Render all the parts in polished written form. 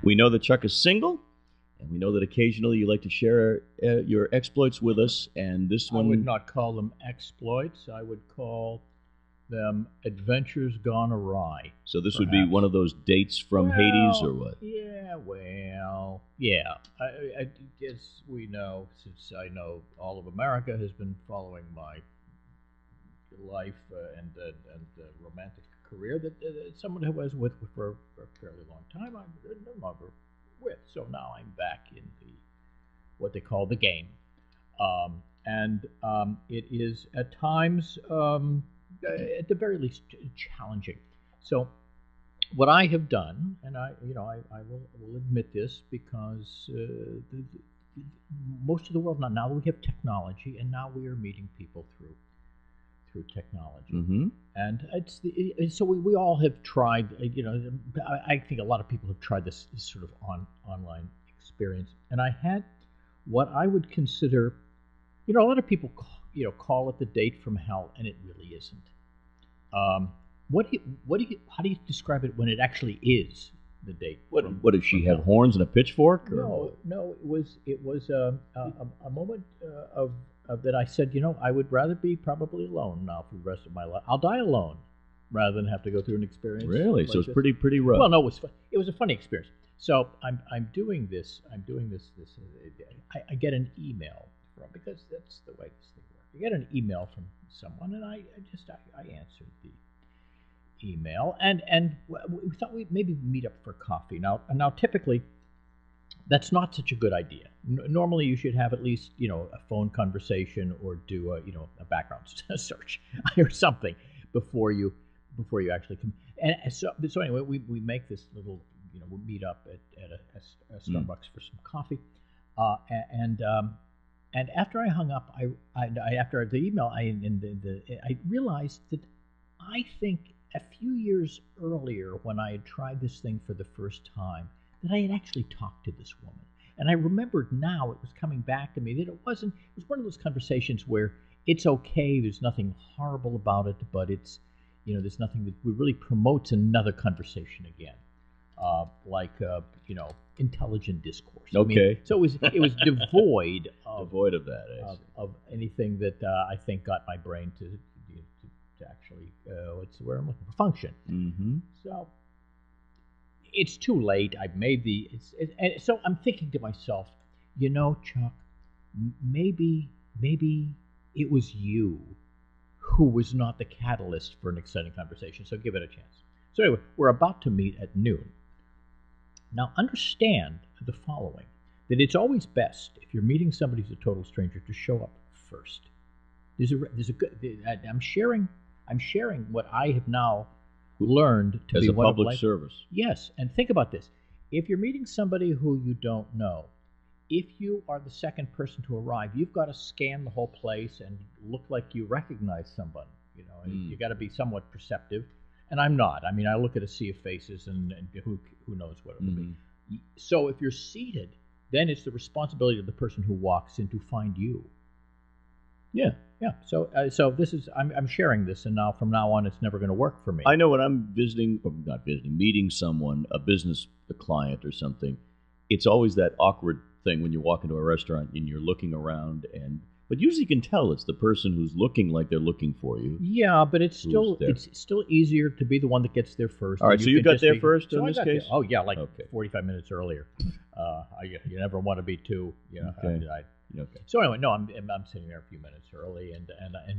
We know that Chuck is single, and we know that occasionally you like to share your exploits with us. And this I one, would not call them exploits. I would call them adventures gone awry. so this would be perhaps. one of those dates from Hades, or what? Yeah. As we know, since I know all of America has been following my life and romantic career, that someone who was with for a fairly long time, I'm no longer with. So now I'm back in what they call the game, and it is at times, at the very least, challenging. So what I have done, and I will admit this, because most of the world now we have technology, and now we are meeting people through technology. Mm-hmm. And so we all have tried. I think a lot of people have tried this sort of online experience, and I had what I would consider, a lot of people call it the date from hell, and it really isn't. How do you describe it when it actually is the date? What does she have, horns and a pitchfork? Or No. It was a moment of that I said, I would rather be probably alone now for the rest of my life. I'll die alone rather than have to go through an experience. Really? Like So it's this. pretty rough. Well, no, it was a funny experience. So I'm doing this. I get an email because that's the way this thing works. I get an email from someone, and I answered the email, and we thought we'd maybe meet up for coffee. Now typically, that's not such a good idea. Normally, you should have at least a phone conversation or do a background search or something before you actually come. And so anyway, we make this little we meet up at a Starbucks for some coffee, and after I hung up, after the email, I realized that I think a few years earlier, when I had tried this thing for the first time, that I had actually talked to this woman. And I remembered now, it was coming back to me, that it was one of those conversations where it's okay, there's nothing horrible about it, but it's, there's nothing that really promotes another conversation again. Like intelligent discourse. Okay. So it was devoid of that. of anything that I think got my brain to actually what's the word I'm looking for, function. Mm-hmm. So it's too late. I've made and so I'm thinking to myself, Chuck, maybe it was you who was not the catalyst for an exciting conversation. So give it a chance. So anyway, we're about to meet at noon. Now understand the following: that it's always best, if you're meeting somebody who's a total stranger, to show up first. There's a good. I'm sharing what I have now learned to as be a one public of life. service. Yes, and think about this: if you're meeting somebody who you don't know, if you are the second person to arrive, you've got to scan the whole place and look like you recognize somebody. And you got to be somewhat perceptive. And I'm not. I mean, I look at a sea of faces, and who knows what it will be. So if you're seated, then it's the responsibility of the person who walks in to find you. Yeah. So this is I'm sharing this, and now from now on, it's never going to work for me. I know when I'm meeting someone, a client or something, it's always that awkward thing when you walk into a restaurant and you're looking around, but usually you can tell it's the person who's looking like they're looking for you. Yeah, but it's still easier to be the one that gets there first. All right, so you got there first in this case? Oh yeah, 45 minutes earlier. You never want to be too. Okay. Okay. So anyway, no, I'm sitting there a few minutes early, and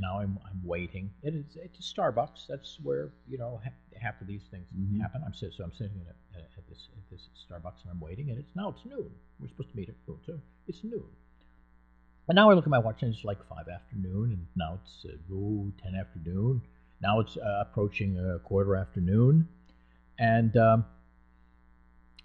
now I'm waiting. It's a Starbucks. That's where half of these things happen. I'm sitting at this Starbucks, and I'm waiting, and it's noon. We're supposed to meet at noon, so it's noon. And now I look at my watch, and it's like 5 afternoon, and now it's 10 afternoon. Now it's approaching a quarter afternoon, and do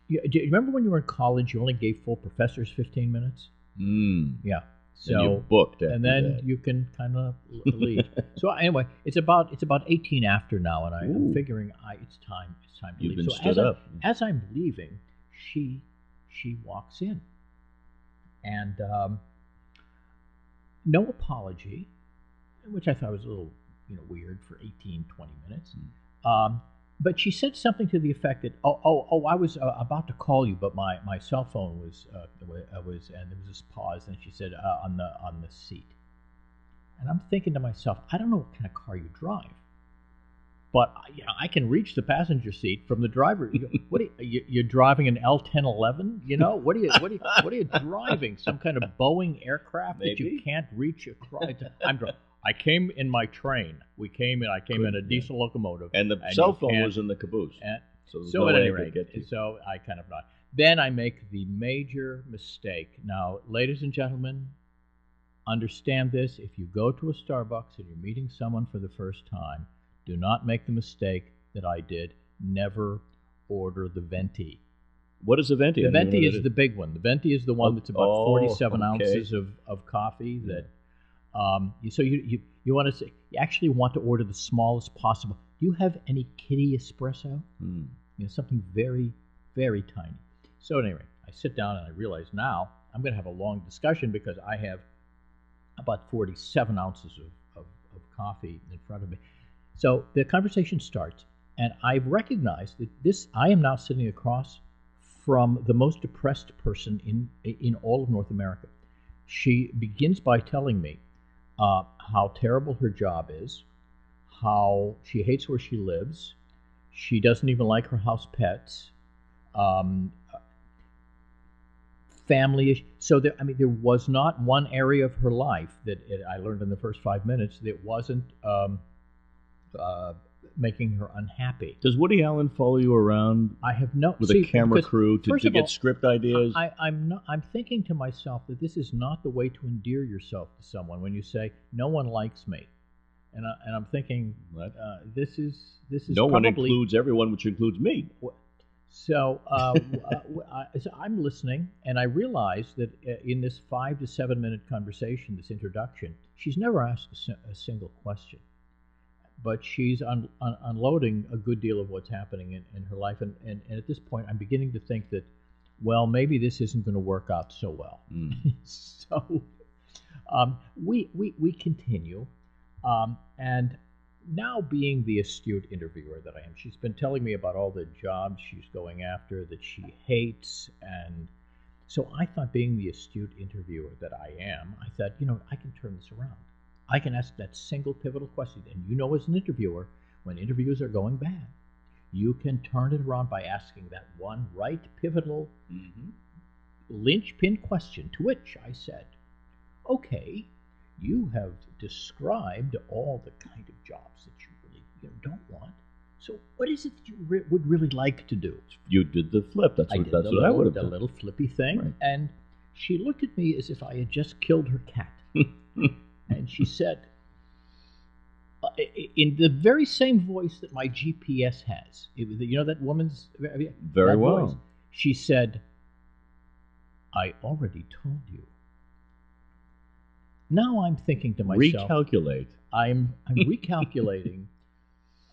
you remember when you were in college? You only gave full professors 15 minutes. Yeah. So and you booked after and then that. You can kind of leave. So anyway, it's about 18 after now, and I'm figuring it's time to You've leave. Been so stood up. As I'm leaving, she walks in, and no apology, which I thought was a little weird for 18, 20 minutes. But she said something to the effect that, oh, I was about to call you, but my cell phone was, and there was this pause, and she said, on the seat. And I'm thinking to myself, I don't know what kind of car you drive, but I can reach the passenger seat from the driver. What are you're driving an L-1011? What are you driving? Some kind of Boeing aircraft that you can't reach across? I came in my train. I came in a diesel locomotive. And the cell phone was in the caboose. So at any rate, so I kind of not. Then I make the major mistake. Now, ladies and gentlemen, understand this. If you go to a Starbucks and you're meeting someone for the first time, do not make the mistake that I did. Never order the venti. What is a venti? The venti is the big one. The venti is the one that's about 47 ounces of coffee. That so you want to say, you actually want to order the smallest possible. Do you have any kitty espresso? Something very, very tiny. So anyway, I sit down and I realize now I'm going to have a long discussion because I have about 47 ounces of coffee in front of me. So the conversation starts, and I've recognized that I am now sitting across from the most depressed person in all of North America. She begins by telling me how terrible her job is, how she hates where she lives, she doesn't even like her house pets, family issues. So there was not one area of her life that I learned in the first 5 minutes that wasn't making her unhappy. Does Woody Allen follow you around? I have with a camera crew to get script ideas. I'm thinking to myself that this is not the way to endear yourself to someone when you say no one likes me, and I'm thinking this is no one includes everyone, which includes me. So I'm listening, and I realize that in this 5 to 7 minute conversation, this introduction, she's never asked a single question. But she's unloading a good deal of what's happening in her life. And at this point, I'm beginning to think that, well, maybe this isn't going to work out so well. So we continue. And now being the astute interviewer that I am, she's been telling me about all the jobs she's going after that she hates. And so I thought, being the astute interviewer that I am, I thought, I can turn this around. I can ask that single pivotal question. And as an interviewer, when interviews are going bad, you can turn it around by asking that one right pivotal linchpin question, to which I said, okay, you have described all the kind of jobs that you really don't want. So what is it that you would really like to do? You did the flip. That's what I would have done. The little flippy thing. Right. And she looked at me as if I had just killed her cat. And she said, in the very same voice that my GPS has, that woman's very well. Voice, she said, I already told you. Now I'm thinking to myself, recalculate. I'm recalculating,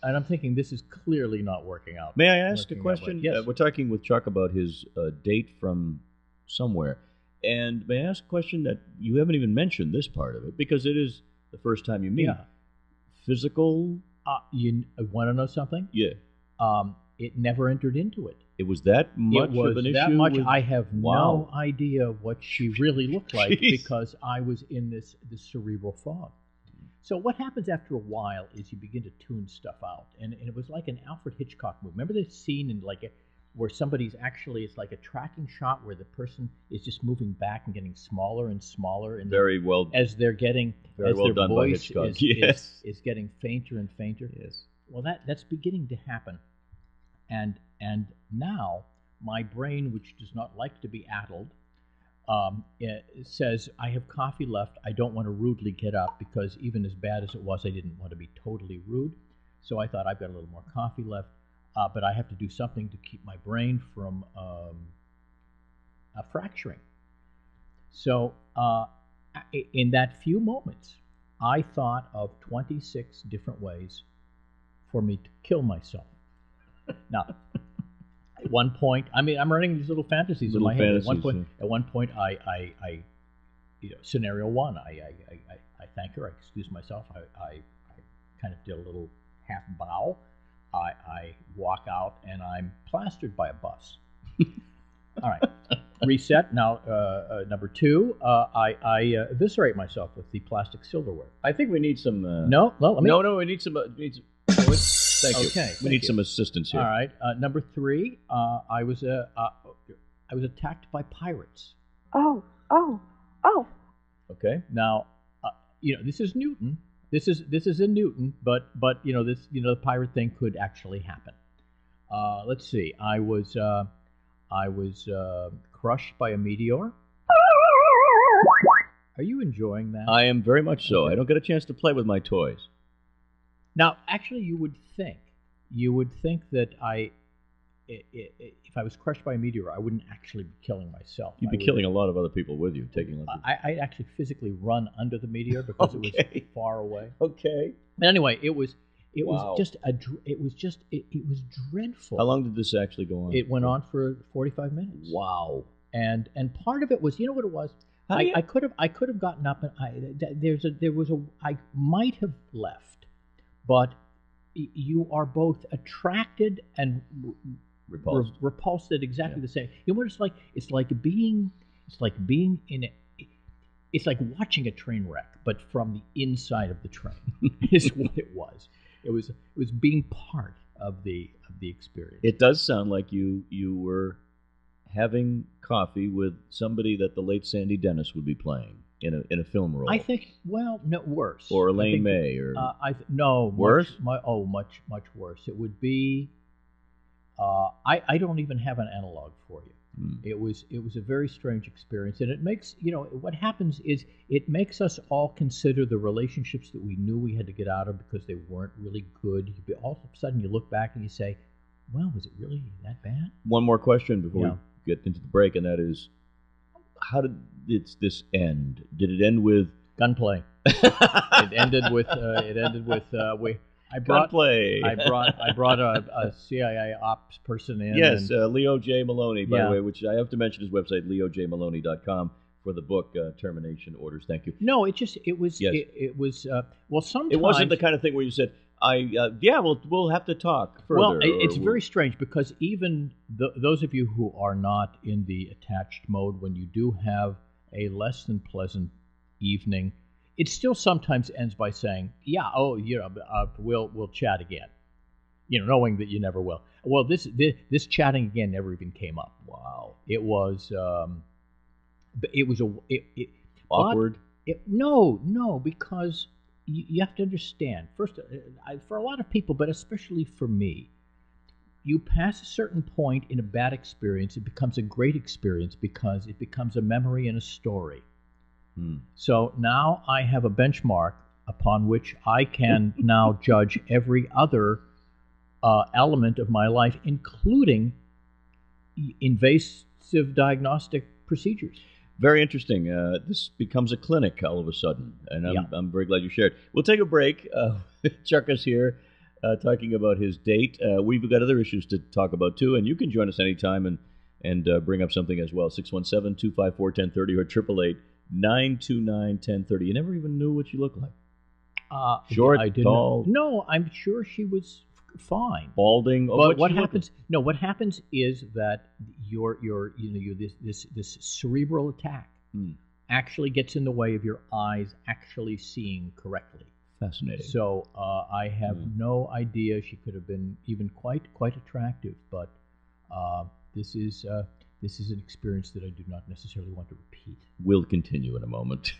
and I'm thinking this is clearly not working out. May I ask a question? Yes. We're talking with Chuck about his date from somewhere. And may I ask a question that you haven't even mentioned this part of it, because it is the first time you meet. Yeah. Physical? You want to know something? Yeah. It never entered into it. It was that much of an issue? It was that much. I have no idea what she really looked like because I was in this cerebral fog. So what happens after a while is you begin to tune stuff out. And it was like an Alfred Hitchcock movie. Remember the scene in where somebody's actually, it's like a tracking shot where the person is just moving back and getting smaller and smaller, and very well as they're getting very well their done voice by Hitchcock. is getting fainter and fainter. Yes. Well, that's beginning to happen, and now my brain, which does not like to be addled, it says, I have coffee left. I don't want to rudely get up, because even as bad as it was, I didn't want to be totally rude. So I thought, I've got a little more coffee left. But I have to do something to keep my brain from fracturing. So in that few moments, I thought of 26 different ways for me to kill myself. Now, at one point, I'm running these little fantasies in my head. At one point, I scenario one, I thank her, I excuse myself, I kind of did a little half bow. I I walk out and I'm plastered by a bus. All right. Reset. Now, number 2, I eviscerate myself with the plastic silverware. I think we need some. No, let me. No, we need some. Thank you. Okay, we need some assistance here. All right. Number 3, I was attacked by pirates. Oh. Okay. Now, this is Newton. This is in Newton, but the pirate thing could actually happen. Let's see. I was crushed by a meteor. Are you enjoying that? I am very much so. Okay. I don't get a chance to play with my toys. Now, actually, you would think that if I was crushed by a meteor, I wouldn't actually be killing myself. You'd be killing a lot of other people with you, taking. I'd actually physically run under the meteor because it was far away. Okay. But anyway, it was Wow. it was dreadful. How long did this actually go on? It went on for 45 minutes. Wow. And part of it was, you know what it was? I could have gotten up and I might have left, but you are both attracted and repulsed at exactly the same. You know what it's like? It's like being in a. It's like watching a train wreck, but from the inside of the train. Is what it was. It was being part of the experience. It does sound like you were having coffee with somebody that the late Sandy Dennis would be playing in a film role. I think, well, no, worse. Or Elaine May, or no, worse. Much worse. It would be. I don't even have an analog for you. It was a very strange experience, and it makes what happens is it makes us all consider the relationships that we knew we had to get out of because they weren't really good. All of a sudden, you look back and you say, "Well, was it really that bad?" One more question before we get into the break, and that is, how did this end? Did it end with gunplay? It ended with I brought a CIA ops person in. Yes, Leo J. Maloney, by the way, which I have to mention his website, leojmaloney.com, for the book Termination Orders. Thank you. No, it was well, sometimes it wasn't the kind of thing where you said, we'll have to talk further. Well, it's very strange because even those of you who are not in the attached mode, when you do have a less than pleasant evening, it still sometimes ends by saying, we'll chat again, knowing that you never will. Well, this chatting again never even came up. Wow. It was awkward. No, because you have to understand. First, for a lot of people, but especially for me, you pass a certain point in a bad experience, it becomes a great experience because it becomes a memory and a story. So now I have a benchmark upon which I can now judge every other element of my life, including invasive diagnostic procedures. Very interesting. This becomes a clinic all of a sudden, and I'm very glad you shared. We'll take a break. Chuck is here talking about his date. We've got other issues to talk about, too, and you can join us anytime and bring up something as well. 617-254-1030 or 888-929-1030. You never even knew what you looked like. Short, tall. No, I'm sure she was fine. Balding. But what happens? No, what happens is that this cerebral attack actually gets in the way of your eyes actually seeing correctly. Fascinating. So I have no idea. She could have been even quite attractive, but this is an experience that I do not necessarily want to repeat. We'll continue in a moment.